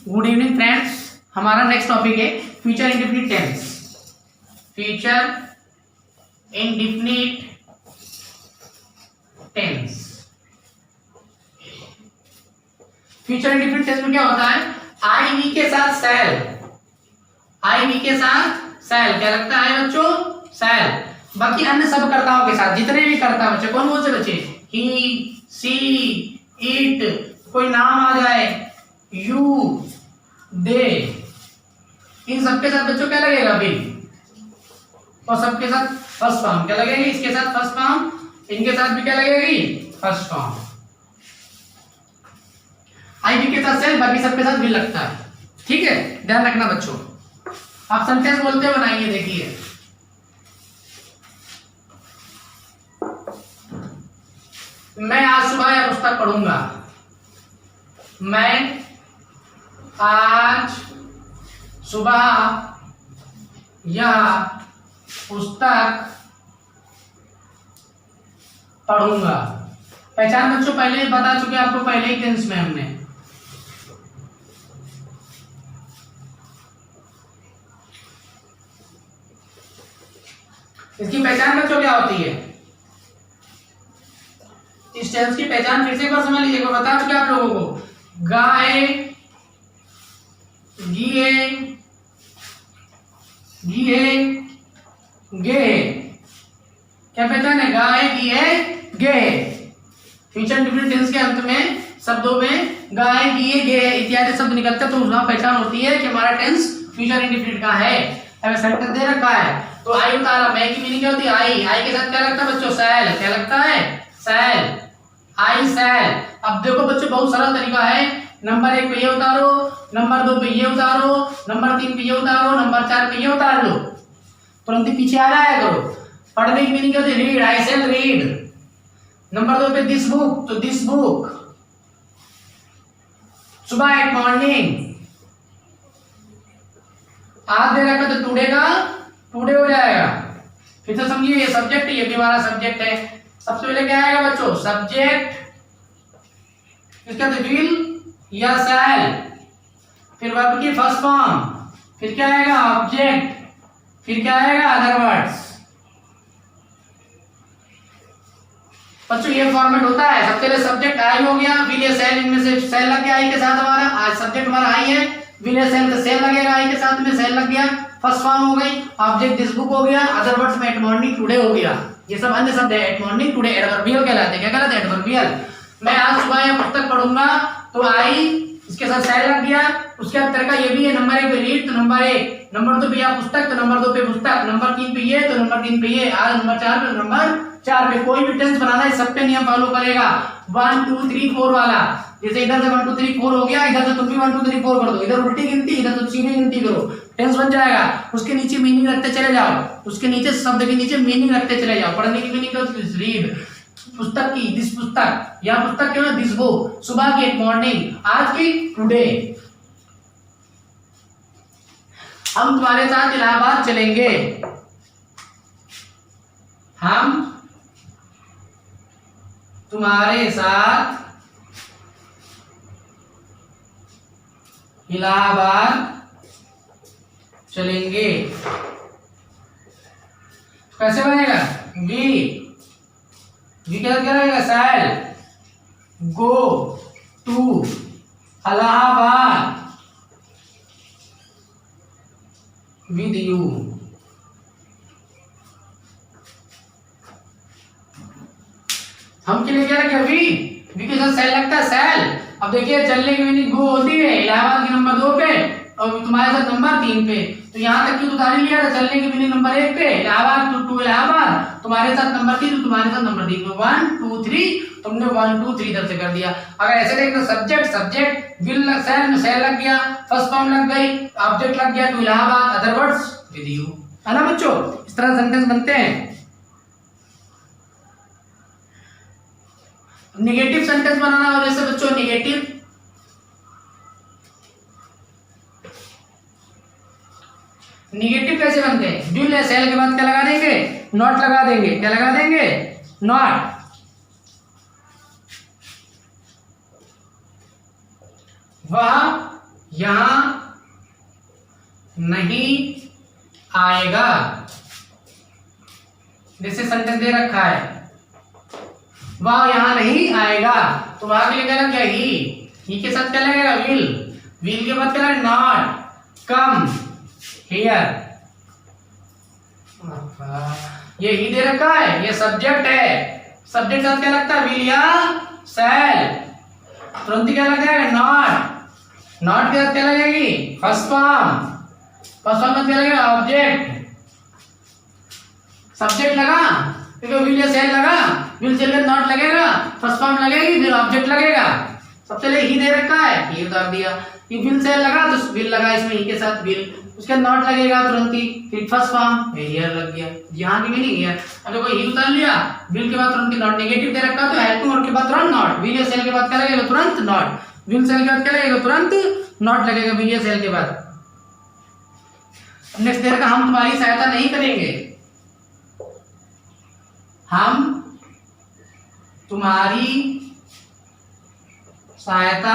Good evening friends, हमारा next topic है future indefinite tense. Future indefinite tense. Future indefinite tense में क्या होता है? आई वी के साथ सेल, आई वी के साथ सेल क्या लगता है बच्चों? सेल। बाकी अन्य सब कर्ताओं के साथ, जितने भी कर्ता बच्चे, कौन कौन से बच्चे? ही, सी, इट, कोई नाम आ जाए, यू, दे, इन सबके साथ बच्चों क्या लगेगा भी? और सबके साथ फर्स्ट फॉर्म क्या लगेगी? इसके साथ फर्स्ट फॉर्म, इनके साथ भी क्या लगेगी? First form. आई वी के साथ सेल, बाकी सबके साथ भी लगता है। ठीक है, ध्यान रखना बच्चों। आप सेंटेंस बोलते हुए बनाइए, देखिए। मैं आज सुबह यह पुस्तक पढ़ूंगा। मैं आज सुबह यह पुस्तक पढ़ूंगा। पहचान बच्चों पहले ही बता चुके आपको, पहले ही टेंस में हमने। इसकी पहचान बच्चों क्या होती है? इस टेंस की पहचान फिर से एक बार समझ लीजिएगा, बता चुके आप लोगों को। गाए, गिए, गिए, गे, क्या पहचान है? गाए, गिए, गे। फ्यूचर इंडेफिनिट टेंस के अंत में शब्दों में गाए, गिए, गे इत्यादि शब्द निकलते हैं, तो उसका पहचान होती है कि हमारा टेंस फ्यूचर इंडेफिनिट का है। अब सेंटेंस दे रखा है तो आई उतारा, मैं की मीनिंग क्या होती है? आई, आई के साथ क्या लगता है बच्चों? सेल। क्या लगता है? सेल। आई सेल। अब देखो बच्चों, बहुत सरल तरीका है। नंबर 1 पे ये उतारो, नंबर 2 पे ये उतारो, नंबर 3 पे ये उतारो, नंबर 4 पे ये उतार लो, तुरंत ही पीछे आ जाया करो। पढ़ने की मीनिंग क्या होती है? रीड, आई सेल रीड। नंबर 2 पे दिस बुक, तो दिस बुक। सुबह एट मॉर्निंग, आज दे रखा तो टुडे का टुडे हो जाएगा। फिर से समझिए, ये सब्जेक्ट है, ये भी हमारा सब्जेक्ट है। सबसे पहले क्या आएगा बच्चों? सब्जेक्ट, इसका विल या सेल, फिर वर्ब की फर्स्ट फॉर्म, फिर क्या आएगा? ऑब्जेक्ट, फिर क्या आएगा? Other words. बच्चों ये फॉर्मेट होता है। सबसे पहले सब्जेक्ट आई हो गया, विल या सेल, इनमें से सेल लग गया आई के साथ हमारा। आज सब्जेक्ट हमारा आई है, विल या सेल तो सेल लगेगा आई के साथ में, सेल लग गया, फर्स्ट फॉर्म हो गई। ऑब्जेक्ट दिस बुक हो गया, अदर वर्ड्स में एट मॉर्निंग, टुडे हो गया। ये सब अन्य शब्द है। एट मॉर्निंग, टुडे एडवर्बियल कहलाते हैं। क्या कहलाते हैं? एडवर्बियल। मैं आज सुबह यह पुस्तक पढ़ूंगा, तो आई इसके साथ सेल लग गया। उसके बाद तरीका ये भी है, नंबर 1 पे रीड, तो नंबर 1, नंबर 2 पे या पुस्तक, तो नंबर 2 पे पुस्तक, नंबर 3 पे ये, तो नंबर 3 पे ये, आज नंबर 4 पे, नंबर 4 पे। कोई भी टेंस बनाना है, सब पे नियम फॉलो करेगा। 1 2 3 4 वाला। जैसे इधर से 1 2 3 4 हो गया, इधर से तुम भी 1 2 3 4 कर दो। इधर उल्टी गिनती, इधर तो सीधी गिनती करो, टेंस बन जाएगा। उसके नीचे मीनिंग रखते चले जाओ, उसके नीचे शब्द के नीचे मीनिंग रखते चले जाओ। पढ़ने की मीनिंग क्या होती है? रीड, पुस्तक की दिस पुस्तक, या पुस्तक क्यों? This book. सुबह की एट मॉर्निंग, आज की टुडे। हम तुम्हारे साथ इलाहाबाद चलेंगे। हम तुम्हारे साथ इलाहाबाद चलेंगे। कैसे बनेगा? वी क्या रहेगा? Shall. Go to Allahabad with you. हम के लिए क्या लगे? वी के साथ सेल लगता है, सेल। अब देखिए, चलने की मीनिंग गो होती है, इलाहाबाद की नंबर 2 पे और तुम्हारे साथ नंबर 3 पे। तो यहाँ तक की उदाहरण लिया था। चलने की मीनिंग नंबर 1 पे, इलाहाबाद टू इलाहाबाद, तुम्हारे साथ नंबर 3, तो तुम्हारे साथ नंबर 3 पे। 1 2 3, तुमने 1 2 3 इधर से कर दिया। अगर ऐसे देखो, सब्जेक्ट सब्जेक्ट, विल लग, सेल में सेल लग गया, फर्स्ट फॉर्म लग गई, ऑब्जेक्ट लग गया to Allahabad, other words with you. है ना बच्चों? इस तरह सेंटेंस बनते हैं। निगेटिव सेंटेंस बनाना हो, जैसे बच्चों निगेटिव, निगेटिव कैसे बनते हैं? विल या सेल के बाद क्या लगा देंगे? नॉट लगा देंगे। क्या लगा देंगे? नॉट। वह यहां नहीं आएगा, जैसे सेंटेंस दे रखा है, वह यहां नहीं आएगा, तो वहां के लिए क्या लगेगा? ही के साथ क्या लगेगा? विल के बाद क्या लगेगा? Not come here. ये ही दे रखा है, ये सब्जेक्ट है, सब्जेक्ट साथ क्या लगता है? विल या शैल। तुरंत क्या लग जाएगा? नॉट के साथ क्या लगेगी? फर्स्ट फॉर्म में क्या लगेगा? ऑब्जेक्ट। सब्जेक्ट लगा, देखो विल या शैल लगा, विल से नॉट लगेगा, फर्स्ट फॉर्म लगेगी, फिर ऑब्जेक्ट लगेगा। सबसे पहले ही दे रखा है, ये उतार दिया। ये विल शैल लगा तो विल लगा इसमें, ही के साथ विल, उसके नॉट लगेगा तुरंत ही, फिर फर्स्ट फॉर्म हियर लग गया, यहाँ की मीनिंग हियर। अब देखो ही उतार लिया, विल के बाद तुरंत ही नॉट, नेगेटिव दे रखा तो हेल्पिंग वर्ब के बाद तुरंत नॉट, विल या शैल के बाद क्या लगेगा? तुरंत नॉट, विल शैल के बाद क्या लगेगा? तुरंत नॉट लगेगा विल या शैल के बाद। नेक्स्ट दे रखा, हम तुम्हारी सहायता नहीं करेंगे, हम तुम्हारी सहायता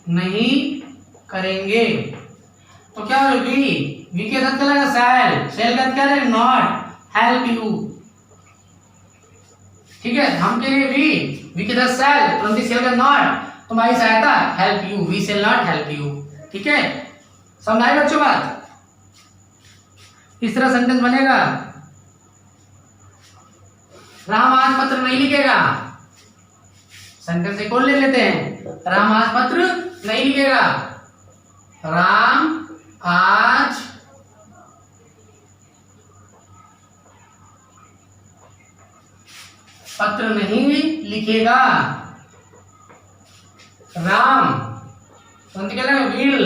नहीं करेंगे, तो क्या हो? वी के साथ क्या लगेगा? शैल का क्या लगेगा? Not help you. ठीक है, हम के लिए वी के साथ शैल, तुरंत शैल का नॉट, तुम्हारी सहायता help you, we shall not help you. ठीक है, समझ आए बच्चों बात? इस तरह सेंटेंस बनेगा। राम आज पत्र नहीं लिखेगा, सेंटेंस एक और ले लेते हैं, राम आज पत्र नहीं लिखेगा, राम आज पत्र नहीं लिखेगा, Ram will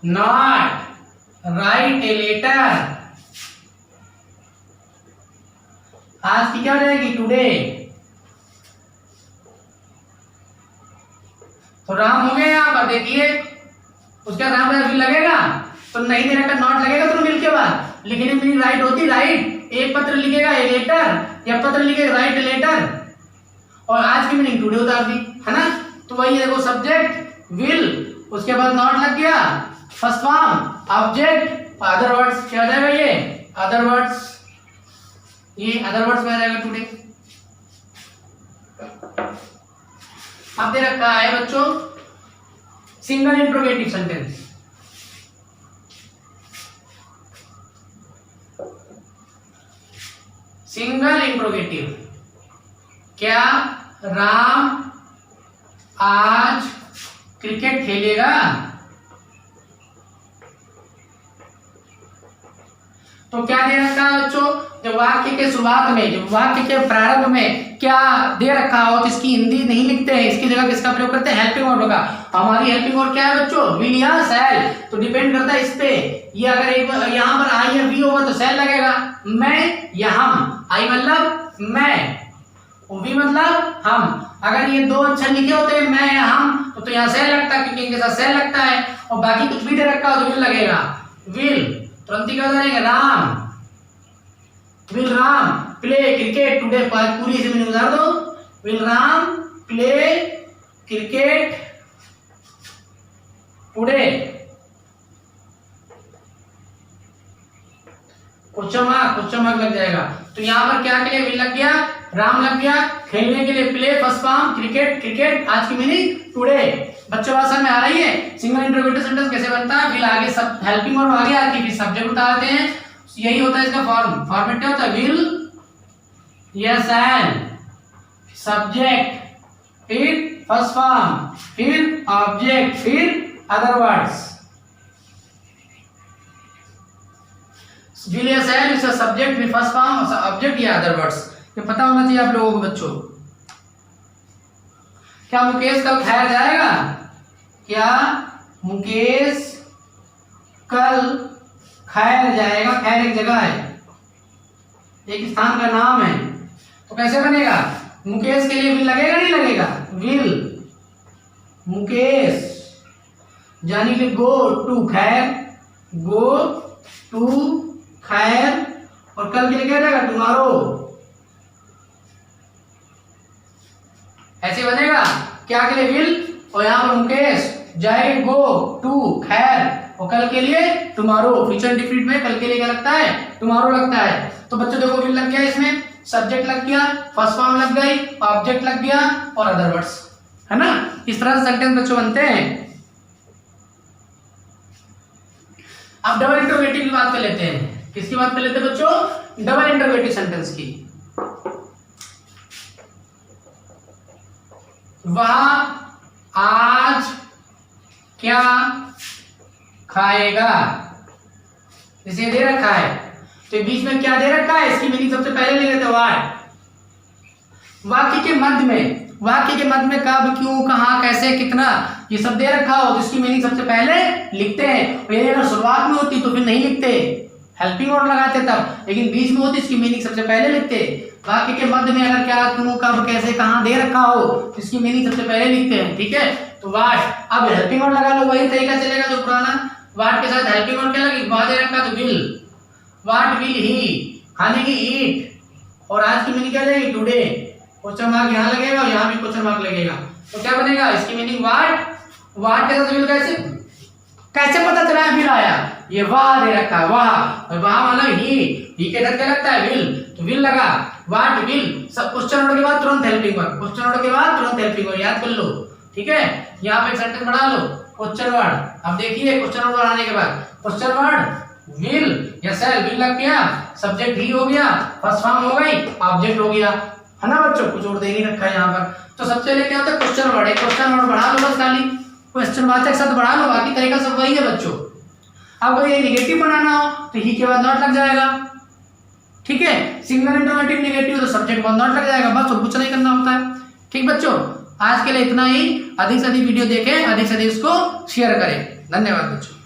not write a letter. आज की क्या रहेगी? टुडे। तो राम हो गया यहाँ पर, देखिए उसका राम विल लगेगा तो नहीं दे रखा, नॉट लगेगा तो विल के बाद, लिखने में राइट होती, राइट एक पत्र लिखेगा, ए लेटर, या पत्र लिखेगा राइट ए लेटर, और आज की मीनिंग टुडे उतार दी, है ना? तो वही देखो, सब्जेक्ट विल, उसके बाद नॉट लग गया, first form object, other words क्या हो जाएगा? ये अदर वर्ड्स, ये अदर वर्ड्स में आ जाएगा टुडे। अब दे रखा है बच्चों single interrogative sentence. Single interrogative, क्या राम आज क्रिकेट खेलेगा? तो क्या दे रखा है बच्चों? जब वाक्य के शुरुआत में, जब वाक्य के प्रारंभ में क्या दे रखा हो तो इसकी हिंदी नहीं लिखते हैं, इसकी जगह किसका प्रयोग करते हैं? हेल्पिंग वर्ब का। हमारी हेल्पिंग वर्ब क्या है बच्चों? विल या शैल। तो डिपेंड करता है इस पे, ये अगर एक यहाँ पर आई या वी होगा तो शैल लगेगा, मैं या हम। आई मतलब मैं, वी मतलब हम। अगर ये दो अक्षर लिखे होते हैं मैं या हम, तो यहाँ शैल लगता है, क्योंकि इनके साथ शैल लगता है, और बाकी कुछ भी दे रखा हो तो विल लगेगा, विल। तुरंत क्या हो जाएगा? Ram will Ram play cricket today, पूरी इसे मैंने उतार दो, will Ram play cricket today. Question mark लग जाएगा। तो यहाँ पर क्या के लिए विल लग गया, राम लग गया, खेलने के लिए प्ले फर्स्ट फॉर्म, क्रिकेट आज की मीनिंग टुडे। बच्चों बात समझ में आ रही है? सिंगल इंट्रोगेटिव सेंटेंस कैसे बनता है? विल आगे सब हेल्पिंग वर्ब आगे आती है, फिर सब्जेक्ट उतारते हैं, यही होता है इसका फॉर्मेट क्या होता है? विल यस एंड सब्जेक्ट, फिर फर्स्ट फॉर्म, फिर ऑब्जेक्ट, फिर other words. Will yes and इसका सब्जेक्ट, फिर फर्स्ट फॉर्म, ऑब्जेक्ट या अदर वर्ड्स। ये पता होना चाहिए आप लोगों को बच्चों। क्या मुकेश कल खैर जाएगा? क्या मुकेश कल खैर जाएगा? खैर एक जगह है, एक स्थान का नाम है, तो कैसे बनेगा? मुकेश के लिए विल लगेगा नहीं लगेगा? विल। मुकेश जाने के लिए गो टू खैर, गो टू खैर, और कल के लिए क्या जाएगा? टुमारो। ऐसे बनेगा, क्या के लिए विल, और यहाँ पर मुकेश जाए गो, टू खैर, और कल के लिए टुमारो। फ्यूचर इंडेफिनिट में कल के लिए क्या लगता है? टुमारो लगता है। तो बच्चों देखो विल लग गया, इसमें सब्जेक्ट लग गया, फर्स्ट फॉर्म लग गई, ऑब्जेक्ट लग गया और अदर वर्ड्स, है ना। इस तरह से सेंटेंस बच्चों बनते हैं। अब डबल इंटरोगेटिव की बात कर लेते हैं। किसकी बात कर लेते हैं बच्चों? डबल इंटरोगेटिव सेंटेंस की। वह आज क्या खाएगा, इसे दे रखा है, तो बीच में क्या दे रखा है, इसकी मीनिंग सबसे पहले ले लेते हैं व्हाट। वाक्य के मध्य में, वाक्य के मध्य में कब, क्यों, कहां, कैसे, कितना, ये सब दे रखा हो तो इसकी मीनिंग सबसे पहले लिखते हैं। और ये अगर शुरुआत में होती तो फिर नहीं लिखते, हेल्पिंग वर्ड लगाते तब, लेकिन बीच में होती इसकी मीनिंग सबसे पहले लिखते। वाक्य के मध्य में अगर क्या, क्यों, कब, कैसे, कहां दे रखा हो तो इसकी मीनिंग सबसे पहले लिखते हैं, ठीक है। तो वाट, अब हेल्पिंग वर्ड लगा लो, वही तरीका चलेगा जो पुराना। वाट के साथ हेल्पिंग वर्ड क्या लगी, वहां दे रखा तो विल, वाट विल ही, खाने की ईट, और आज की मीनिंग क्या लगेगी, टुडे। क्वेश्चन मार्क यहाँ लगेगा और यहाँ भी क्वेश्चन मार्क लगेगा, तो क्या बनेगा इसकी मीनिंग वाट। वाट के साथ विल कैसे, कैसे पता चला है विल आया, ये वाह दे रखा है, वाह, और वाह वाला ही के साथ क्या लगता है विल, तो विल लगा, वाट विल। सब क्वेश्चन वर्ड के बाद तुरंत हेल्पिंग वर्ड, क्वेश्चन वर्ड के बाद तुरंत हेल्पिंग वर्ड, याद कर लो, ठीक है। यहाँ पे एक सेंटेंस बना लो, क्वेश्चन वर्ड। अब देखिए क्वेश्चन वर्ड बनाने के बाद क्वेश्चन वर्ड विल या शैल, विल लग गया, सब्जेक्ट ही हो गया, फर्स्ट फॉर्म हो गई, ऑब्जेक्ट हो गया, है ना बच्चों। कुछ और दे नहीं रखा है यहाँ पर। तो सबसे पहले क्या होता है, क्वेश्चन वर्ड है, क्वेश्चन वर्ड बढ़ा लो बस, खाली क्वेश्चन वाचक शब्द बढ़ा लो, बाकी तरीका सब वही है बच्चों। अब अगर ये नेगेटिव बनाना हो तो ही के बाद नॉट लग जाएगा, ठीक है। सिंगल इंटरोगेटिव नेगेटिव तो सब्जेक्ट बाद नॉट लग जाएगा, बस और कुछ नहीं करना होता है, ठीक बच्चों। आज के लिए इतना ही। अधिक से अधिक वीडियो देखें, अधिक से अधिक इसको शेयर करें। धन्यवाद बच्चों।